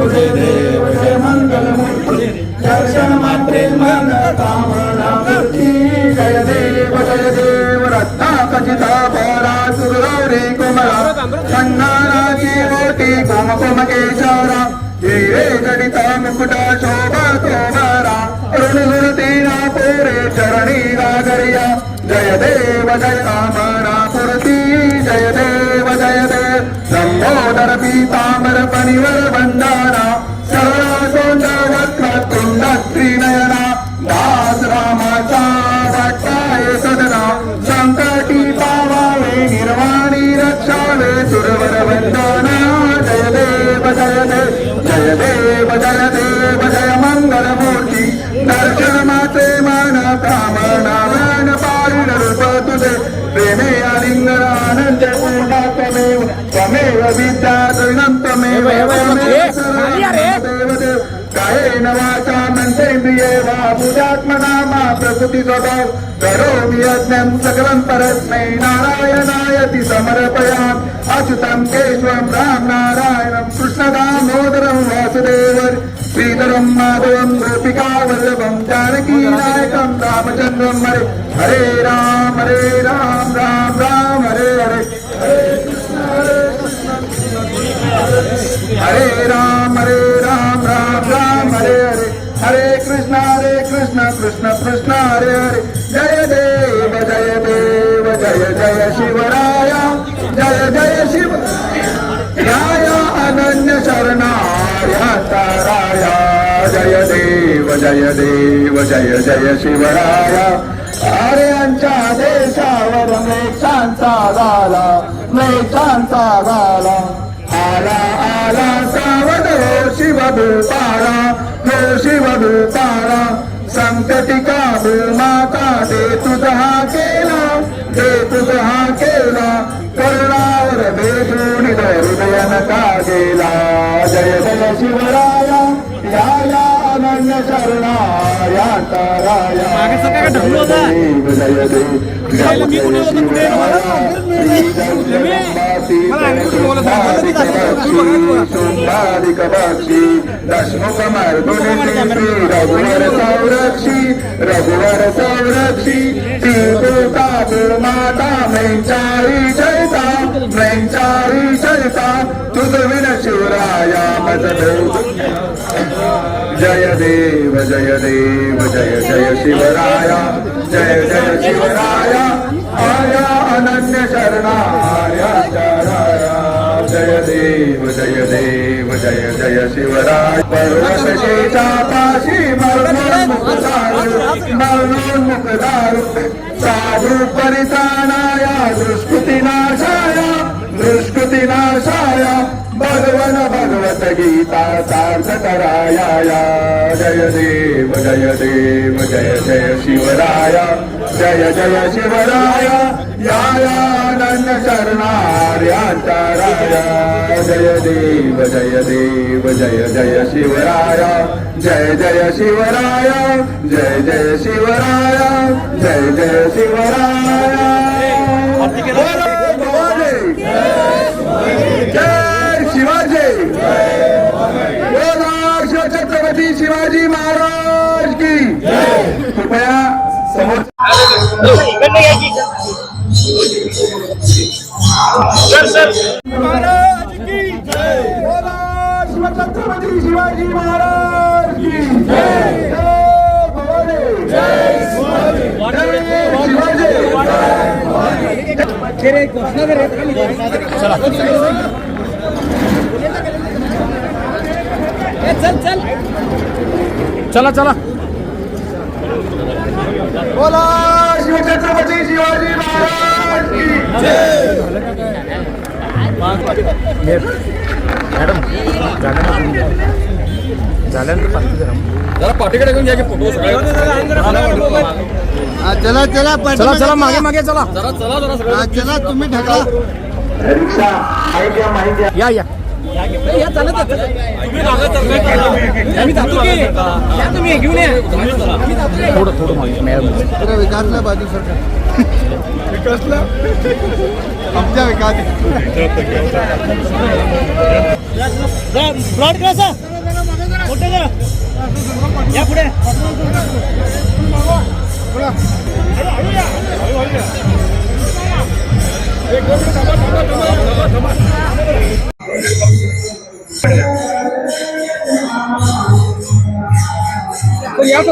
तुझे देव जय मंगल मूर्ती दर्शन मात्रे मन कामना मूर्ती जय देव रत्ना खचिता भरा सुरगौरी कुमरा चंदनाची मोठी कुमकुम केशरा हिरे जडिता मुकुटा शोभा तोमरा ऋणुतीना पुरे चरणी गागरिया जय देव जय कामना मूर्ती जय देव लंबोदर पीतांबर पनिवर वंदना सरळा तोंड वक्र तुंड त्रिनयना दास रामाचा वाटाय सदना संकटी पावावे निर्वाणी रक्षावे सुरवर वंदना जय देव जय मंगल मूर्ती दर्शन माते मन कामना मन पारिण रूप तुझे प्रेमे आलिंगन आनंद पूर्णा त्वमेव विद्या त्वमेव देवदेव कायेन वाचा मनसेन्द्रिये वा बुधात्मनामा प्रकृती स्वभाव करोमि यज्ञं सकलं परस्मै नारायणायति समर्पयामि अच्युतं केशवं राम नारायणं कृष्णदामोदरं वासुदेवं श्रीधरं माधवं गोपिका वल्लभं जानकी नायकं रामचन्द्रं हरे राम राम राम हरे हरे हरे राम राम राम हरे हरे हरे कृष्ण कृष्ण कृष्ण हरे हरे जय देव जय शिवराया जय शिव राया अनन्य शरणार्या ताराया जय देव जय शिवराया आर्यांच्या देशावर मेघांचा गाला आला सावध हो शिव भूपारा संकटिका भूमाता दे तुझा केला करुणावर भेटून हृदयन का गेला जय शिवराया या अनन्य शरणार्या ताराया जय दशमुख रघुवर संरक्षी सीता माता मैंचारी चैता तुझ विन शिवराया मज जय देव जय शिवराया जय शिवराया आया अनन्य शरणार्या ताराया जय देव जय शिवराय पर्वतशेषा पाशी मरणोन्मुखदारु साधु परित्राणाया दुष्कृतिनाशाया भगवत गीता सार्थ कराया जय देव जय शिवराया जय शिवराया या अनन्य शरणार्या ताराया जय देव जय शिवराया जय शिवराया जय शिवराया जय शिवराया जय शिवाजी छत्रपती शिवाजी महाराज की कृपया समोर महाराज की छत्रपती शिवाजी महाराज की चला बोला शिवछत्रपती शिवाजी महाराज की मॅडम झाल्यानंतर जरा पाठीकडे घेऊन घ्या की फोटो चला मागे चला तुम्ही ढकला या तुम्ही घेऊन या थोडं विकासला बाजू सरकार विकासला आमच्या विकास या पुढे या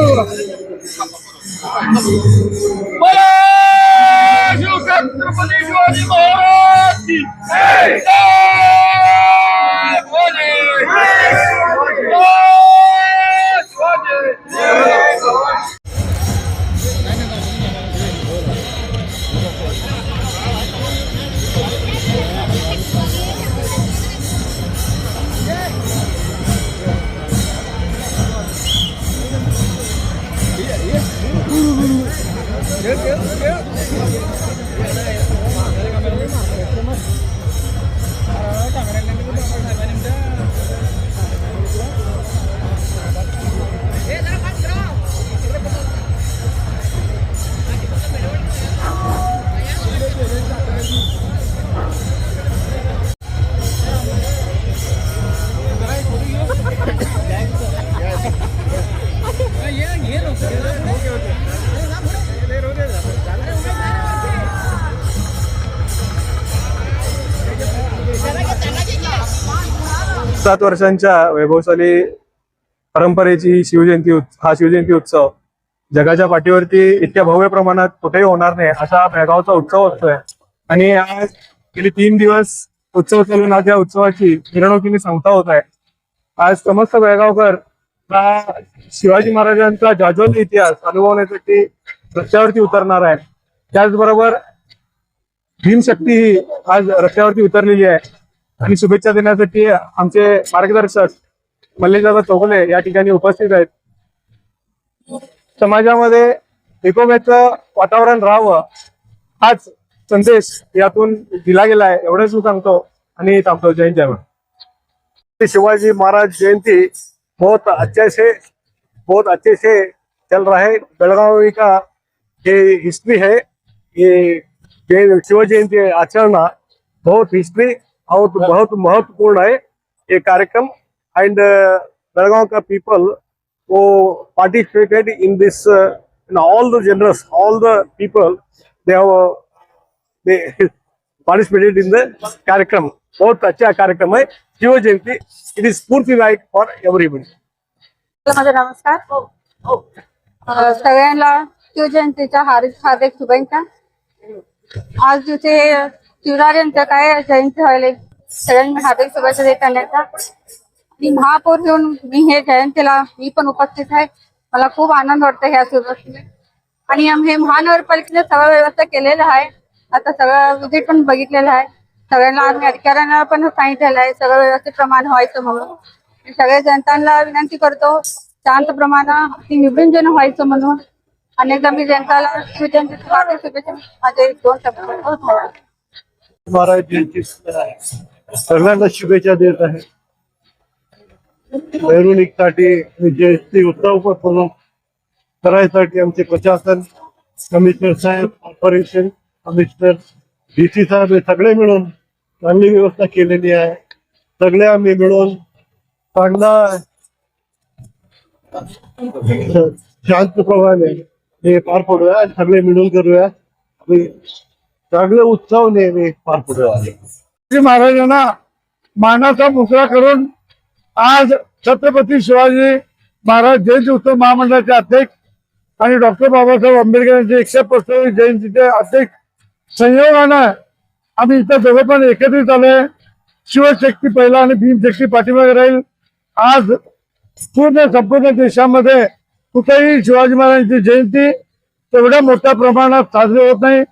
छत्रपती शिवाजी महाराज की जय! बोले! सात वर्षांच्या वैभवशाली परंपरेची ही शिवजयंती उत्सव जगाच्या पाठीवरती इतक्या भव्य प्रमाणात कुठेही होणार नाही असा बेळगावचा उत्सव असतोय. आणि आज गेली 3 दिवस उत्सव चालून आज या उत्सवाची मिरवणुकीने सांगता होत आहे. आज समस्त बेळगावकर हा शिवाजी महाराजांचा जाज्वल्य इतिहास अनुभवण्यासाठी रस्त्यावरती उतरणार आहे. त्याचबरोबर भीमशक्ती ही आज रस्त्यावरती उतरलेली आहे आणि शुभेच्छा देण्यासाठी आमचे मार्गदर्शक मल्लेशदादा चौगुले या ठिकाणी उपस्थित आहेत. समाजामध्ये एकोप्याचं वातावरण राहावं हाच संदेश यातून दिला गेला आहे एवढंच मी सांगतो आणि थांबतो. जय जय. शिवाजी महाराज जयंती बहुत अच्छे से चल रहा है. बेलगावी का ये हिस्ट्री है. ये शिव जयंती आचरण बहुत हिस्ट्री और बहुत महत्वपूर्ण है ये कार्यक्रम. एंड बेलगाव का पीपल वो participated in this all the generous all the people they participated in the कार्यक्रम. बहुत अच्छा कार्यक्रम है शिव जयंती. इट इज स्फूर्ती लाइक फॉर एव्हरीबडी. माझा नमस्कार. सगळ्यांना शिवजयंतीच्या हार्दिक शुभेच्छा. आज दिवशी शिवरायांचं काय जयंती व्हायला सगळ्यांनी हार्दिक शुभेच्छा देत आणण्याचा. आणि महापौर घेऊन मी हे जयंतीला मी पण उपस्थित आहे. मला खूप आनंद वाटतो ह्या सुरुवातीने. आणि हे महानगरपालिकेने सगळं व्यवस्था केलेलं आहे. आता सगळं विजिट पण बघितलेलं आहे. सगळ्यांना आम्ही अधिकाऱ्यांना पण सांगितलेलं आहे सगळं व्यवस्थित प्रमाण व्हायचं म्हणून. सगळ्या जनतांना विनंती करतो शांत प्रमाणात नियोजन व्हायचं म्हणून. अनेकदा मी जनताला शिवजयंतीच्या हार्दिक शुभेच्छा माझे 2 शब्द. महाराज जयंती सगळ्यांना शुभेच्छा देत आहे. मिरवणुकीसाठी जयंती उत्सव पण करायसाठी आमचे प्रशासन कमिशनर साहेब कॉर्पोरेशन कमिशनर डीसी साहेब हे सगळे मिळून चांगली व्यवस्था केलेली आहे. सगळे आम्ही मिळून चांगला शांतप्रमाणे हे पार पडूया. सगळे मिळून करूया. आणि चांगले उत्सव नेहमी पार पडूया. शिवाजी महाराजांना मानाचा मुजरा करून आज छत्रपती शिवाजी महाराज जयंती उत्सव महामंडळाचे अध्यक्ष आणि डॉक्टर बाबासाहेब आंबेडकर यांचे 125वी जयंतीचे अध्यक्ष संयोगानं आम्ही इथं दोघं पण एकत्रित आलोय. शिवशक्ती पहिला आणि भीमशक्ती पाठीमागे राहील. आज संपूर्ण देशामध्ये कुठेही शिवाजी महाराजांची जयंती तेवढ्या मोठ्या प्रमाणात साजरी होत नाही.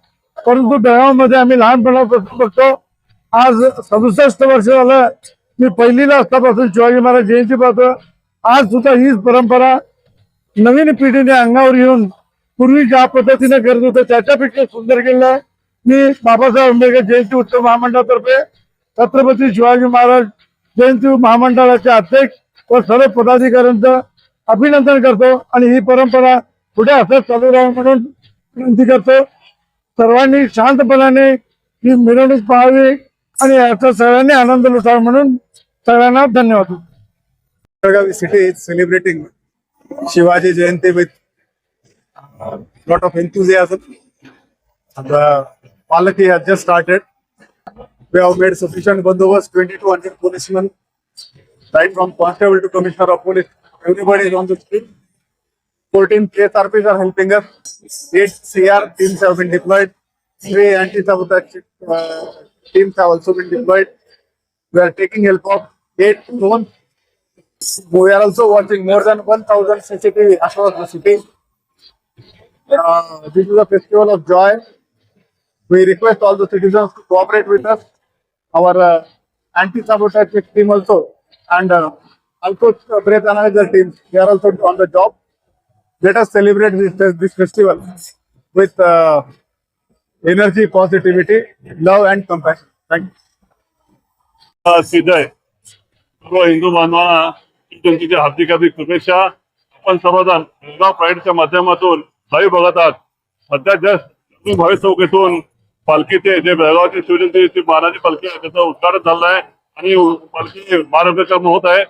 परंतु बेळगावमध्ये आम्ही लहानपणापासून बघतो. आज 67 वर्ष झालं मी पहिलीला असल्यापासून शिवाजी महाराज जयंती पाहतो. आज सुद्धा हीच परंपरा नवीन पिढीने अंगावर घेऊन पूर्वी ज्या पद्धतीने करत होतं त्याच्यापेक्षा सुंदर केलं आहे. मी बाबासाहेब आंबेडकर जयंती उत्सव महामंडळातर्फे छत्रपती शिवाजी महाराज जयंती महामंडळाचे अध्यक्ष व सर्व पदाधिकाऱ्यांचं अभिनंदन करतो आणि ही परंपरा पुढे असंच चालू राहावी म्हणून विनंती करतो. सर्वांनी शांतपणाने ही मिरवणूक पाहावी आणि याचा सगळ्यांनी आनंद लुटावा म्हणून सगळ्यांना धन्यवाद. Belagavi city is celebrating Shivaji Jayanti with lot of enthusiasm. The Palaki has just started. We have made sufficient bandobast, 2,200 policemen, right from constable to commissioner of police. Everybody is on the street. 14 KSRPs are helping us. 8 CR teams have been deployed. 3 anti-sabotage teams have also been deployed. We are taking help of 8 drones. We are also watching more than 1,000 CCTV across the city. This is a festival of joy. We request all the citizens to cooperate with us. Our anti-sabotage team also and also breath analyzer teams. They are also on the job. Let us celebrate this festival with energy, positivity, love and compassion. Thank you. सिद्धय सर्व हिंदू बांधवांना जयंतीच्या हार्दिक हार्दिक शुभेच्छा. आपण सर्वजण बेळगाव प्राईडच्या माध्यमातून live बघत आहात. सध्या जस्ट भावे चौक येथून पालखीचे जे बेळगावची शिवजयंती मानाची पालखी आहे त्याचं उद्घाटन झालं आहे आणि पालखी मार्गक्रमण होत आहे.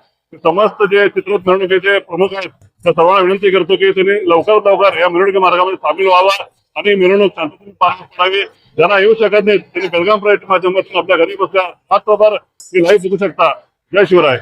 समस्त जे चित्रपट मिरवणुकीचे प्रमुख आहेत त्या सर्वांना विनंती करतो की त्यांनी लवकरात लवकर या मिरवणुकी मार्गामध्ये सामील व्हावा आणि मिरवणूक शांततेने पार पडावी. ज्यांना येऊ शकत नाहीत त्यांनी बेळगाव प्राईडच्या माध्यमातून आपल्या घरी बसल्या हात प्रभार लाईव्ह बघू शकता. जय शिवराय.